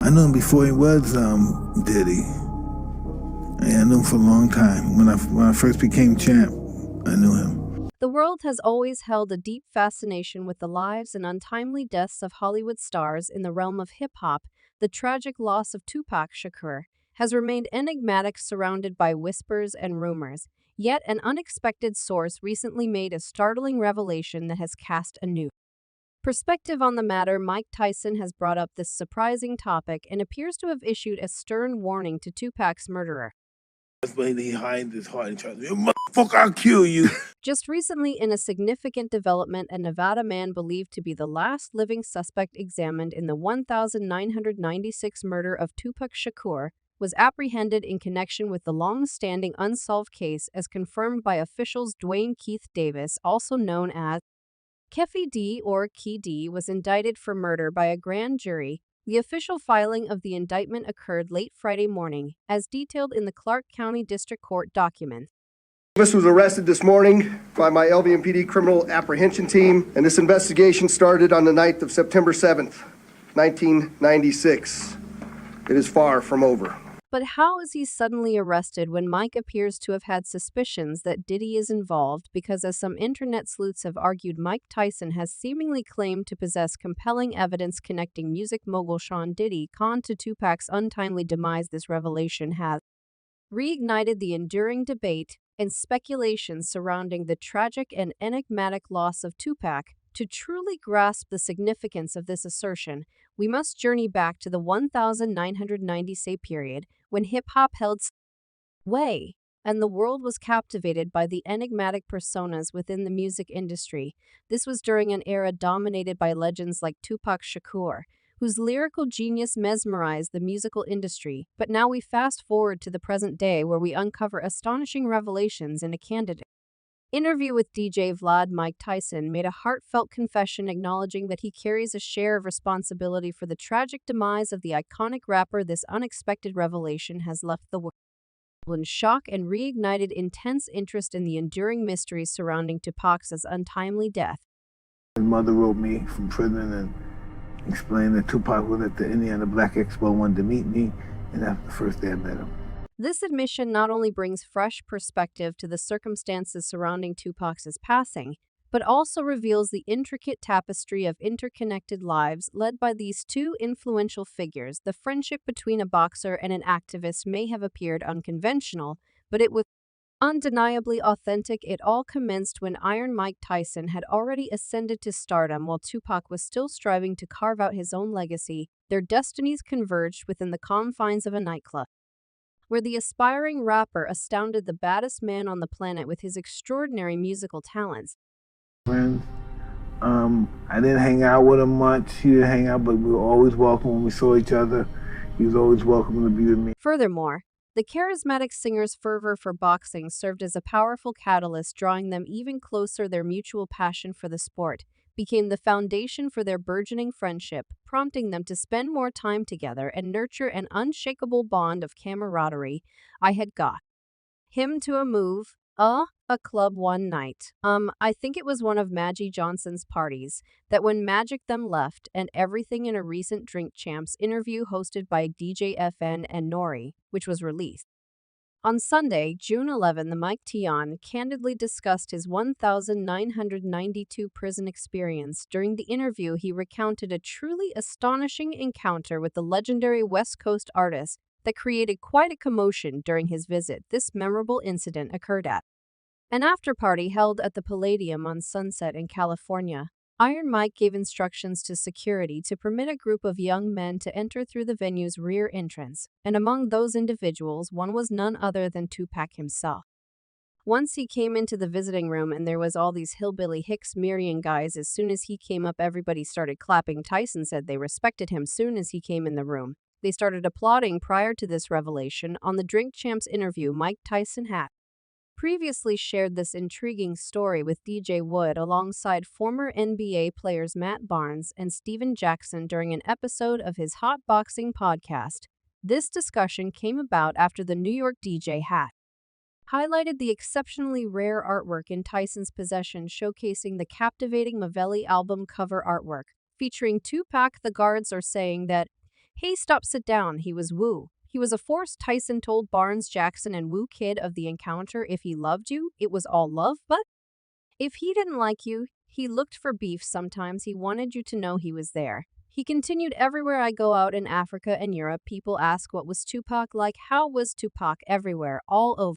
I knew him before he was Diddy. Yeah, I knew him for a long time. When I first became champ, I knew him. The world has always held a deep fascination with the lives and untimely deaths of Hollywood stars in the realm of hip-hop. The tragic loss of Tupac Shakur has remained enigmatic, surrounded by whispers and rumors. Yet an unexpected source recently made a startling revelation that has cast a new perspective on the matter. Mike Tyson has brought up this surprising topic and appears to have issued a stern warning to Tupac's murderer. That's when he hides his heart and tries to, you motherfucker, I'll kill you. Just recently, in a significant development, a Nevada man believed to be the last living suspect examined in the 1996 murder of Tupac Shakur was apprehended in connection with the long-standing unsolved case, as confirmed by officials. Dwayne Keith Davis, also known as Kefi D or Key D, was indicted for murder by a grand jury. The official filing of the indictment occurred late Friday morning, as detailed in the Clark County District Court documents. Davis was arrested this morning by my LVMPD criminal apprehension team, and this investigation started on the night of September 7th, 1996. It is far from over. But how is he suddenly arrested when Mike appears to have had suspicions that Diddy is involved? Because, as some internet sleuths have argued, Mike Tyson has seemingly claimed to possess compelling evidence connecting music mogul Sean Diddy Khan to Tupac's untimely demise. This revelation has reignited the enduring debate and speculation surrounding the tragic and enigmatic loss of Tupac. To truly grasp the significance of this assertion, we must journey back to the 1990s period, when hip-hop held sway, and the world was captivated by the enigmatic personas within the music industry. This was during an era dominated by legends like Tupac Shakur, whose lyrical genius mesmerized the musical industry. But now we fast forward to the present day, where we uncover astonishing revelations in a candid interview with DJ Vlad. Mike Tyson made a heartfelt confession, acknowledging that he carries a share of responsibility for the tragic demise of the iconic rapper. This unexpected revelation has left the world in shock and reignited intense interest in the enduring mysteries surrounding Tupac's untimely death. His mother wrote me from prison and explained that Tupac was at the Indiana Black Expo, wanted to meet me, and that's the first day I met him. This admission not only brings fresh perspective to the circumstances surrounding Tupac's passing, but also reveals the intricate tapestry of interconnected lives led by these two influential figures. The friendship between a boxer and an activist may have appeared unconventional, but it was undeniably authentic. It all commenced when Iron Mike Tyson had already ascended to stardom, while Tupac was still striving to carve out his own legacy. Their destinies converged within the confines of a nightclub, where the aspiring rapper astounded the baddest man on the planet with his extraordinary musical talents. Friends, I didn't hang out with him much. He didn't hang out, but we were always welcome when we saw each other. He was always welcome to be with me. Furthermore, the charismatic singer's fervor for boxing served as a powerful catalyst, drawing them even closer. Their mutual passion for the sport became the foundation for their burgeoning friendship, prompting them to spend more time together and nurture an unshakable bond of camaraderie. I had got him to a club one night. I think it was one of Magic Johnson's parties, that when Magic them left, and everything in a recent Drink Champs interview hosted by DJ FN and Nori, which was released on Sunday, June 11. The Mike Tion candidly discussed his 1992 prison experience. During the interview, he recounted a truly astonishing encounter with the legendary West Coast artist that created quite a commotion during his visit. This memorable incident occurred at an after-party held at the Palladium on Sunset in California. Iron Mike gave instructions to security to permit a group of young men to enter through the venue's rear entrance, and among those individuals, one was none other than Tupac himself. Once he came into the visiting room, and there was all these hillbilly Hicksmerian guys. As soon as he came up, everybody started clapping. Tyson said they respected him soon as he came in the room. They started applauding. Prior to this revelation, on the Drink Champs interview, Mike Tyson had previously shared this intriguing story with DJ Wood alongside former NBA players Matt Barnes and Steven Jackson during an episode of his Hot Boxing podcast. This discussion came about after the New York DJ had highlighted the exceptionally rare artwork in Tyson's possession, showcasing the captivating Mavelli album cover artwork featuring Tupac. The guards are saying that Hey, stop, sit down. He was Wu. He was a force, Tyson told Barnes Jackson and Wu kid of the encounter. If he loved you, it was all love, but if he didn't like you, he looked for beef sometimes. He wanted you to know he was there. He continued, everywhere I go out in Africa and Europe, people ask what was Tupac like. How was Tupac everywhere, all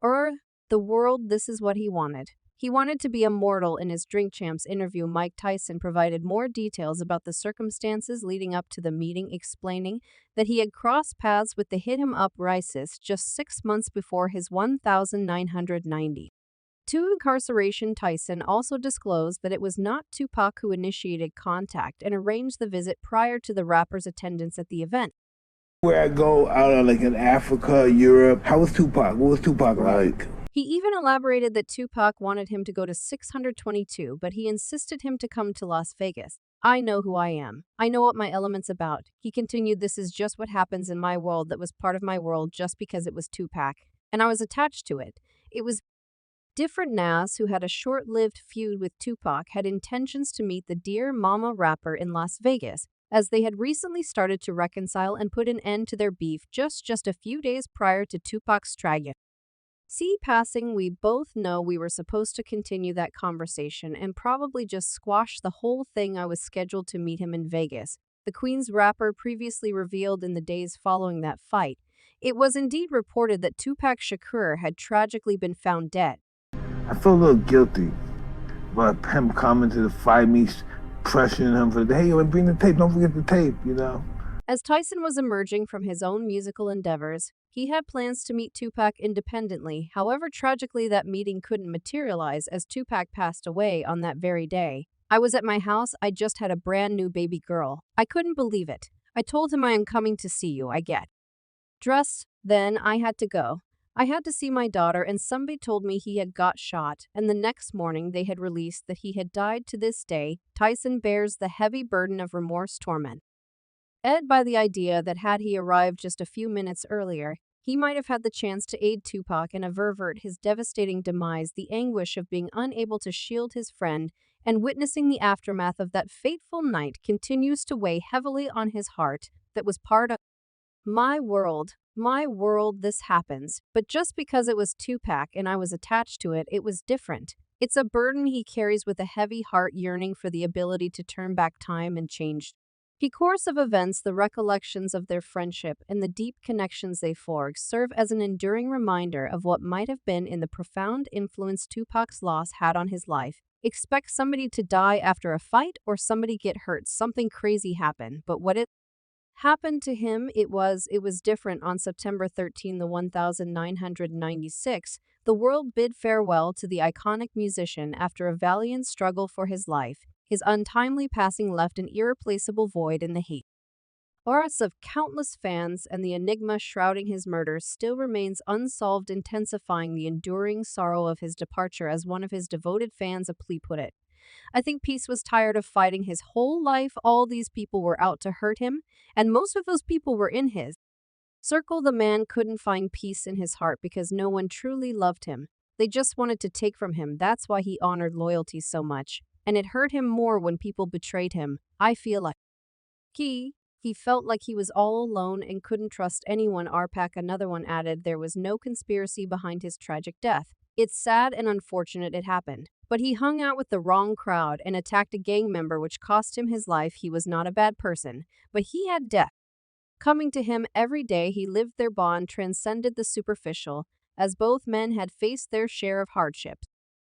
over the world? This is what he wanted. He wanted to be immortal. In his Drink Champs interview, Mike Tyson provided more details about the circumstances leading up to the meeting, explaining that he had crossed paths with the Hit 'em Up racist just 6 months before his 1990 incarceration. Tyson also disclosed that it was not Tupac who initiated contact and arranged the visit prior to the rapper's attendance at the event. Where I go out like in Africa, Europe, how was Tupac? What was Tupac like? He even elaborated that Tupac wanted him to go to 622, but he insisted him to come to Las Vegas. I know who I am. I know what my element's about. He continued, this is just what happens in my world that was part of my world just because it was Tupac, and I was attached to it. It was different. Nas, who had a short-lived feud with Tupac, had intentions to meet the Dear Mama rapper in Las Vegas, as they had recently started to reconcile and put an end to their beef just a few days prior to Tupac's tragic passing. We both know we were supposed to continue that conversation and probably just squash the whole thing. I was scheduled to meet him in Vegas, the Queen's rapper previously revealed. In the days following that fight, it was indeed reported that Tupac Shakur had tragically been found dead. I feel a little guilty about him coming to the fight, me pressuring him for, hey, bring the tape, don't forget the tape, you know? As Tyson was emerging from his own musical endeavors, he had plans to meet Tupac independently. However, tragically, that meeting couldn't materialize as Tupac passed away on that very day. I was at my house. I just had a brand new baby girl. I couldn't believe it. I told him, I am coming to see you. I get dressed. Then I had to go. I had to see my daughter, and somebody told me he had got shot, and the next morning they had released that he had died. To this day, Tyson bears the heavy burden of remorse torment, by the idea that had he arrived just a few minutes earlier, he might have had the chance to aid Tupac and avert his devastating demise. The anguish of being unable to shield his friend and witnessing the aftermath of that fateful night continues to weigh heavily on his heart. That was part of my world. This happens, but just because it was Tupac and I was attached to it, it was different. It's a burden he carries with a heavy heart, yearning for the ability to turn back time and change the course of events. The recollections of their friendship and the deep connections they forged serve as an enduring reminder of what might have been in the profound influence Tupac's loss had on his life. Expect somebody to die after a fight or somebody get hurt, something crazy happen, but what it happened to him, it was different. On September 13, 1996, the world bid farewell to the iconic musician after a valiant struggle for his life. His untimely passing left an irreplaceable void in the hate hearts of countless fans, and the enigma shrouding his murder still remains unsolved, intensifying the enduring sorrow of his departure. As one of his devoted fans aptly put it, I think Peace was tired of fighting his whole life. All these people were out to hurt him, and most of those people were in his circle. The man couldn't find peace in his heart because no one truly loved him. They just wanted to take from him. That's why he honored loyalty so much, and it hurt him more when people betrayed him. I feel like he felt like he was all alone and couldn't trust anyone. RPAC, another one, added there was no conspiracy behind his tragic death. It's sad and unfortunate it happened, but he hung out with the wrong crowd and attacked a gang member, which cost him his life. He was not a bad person, but he had death coming to him every day. He lived. Their bond transcended the superficial, as both men had faced their share of hardships.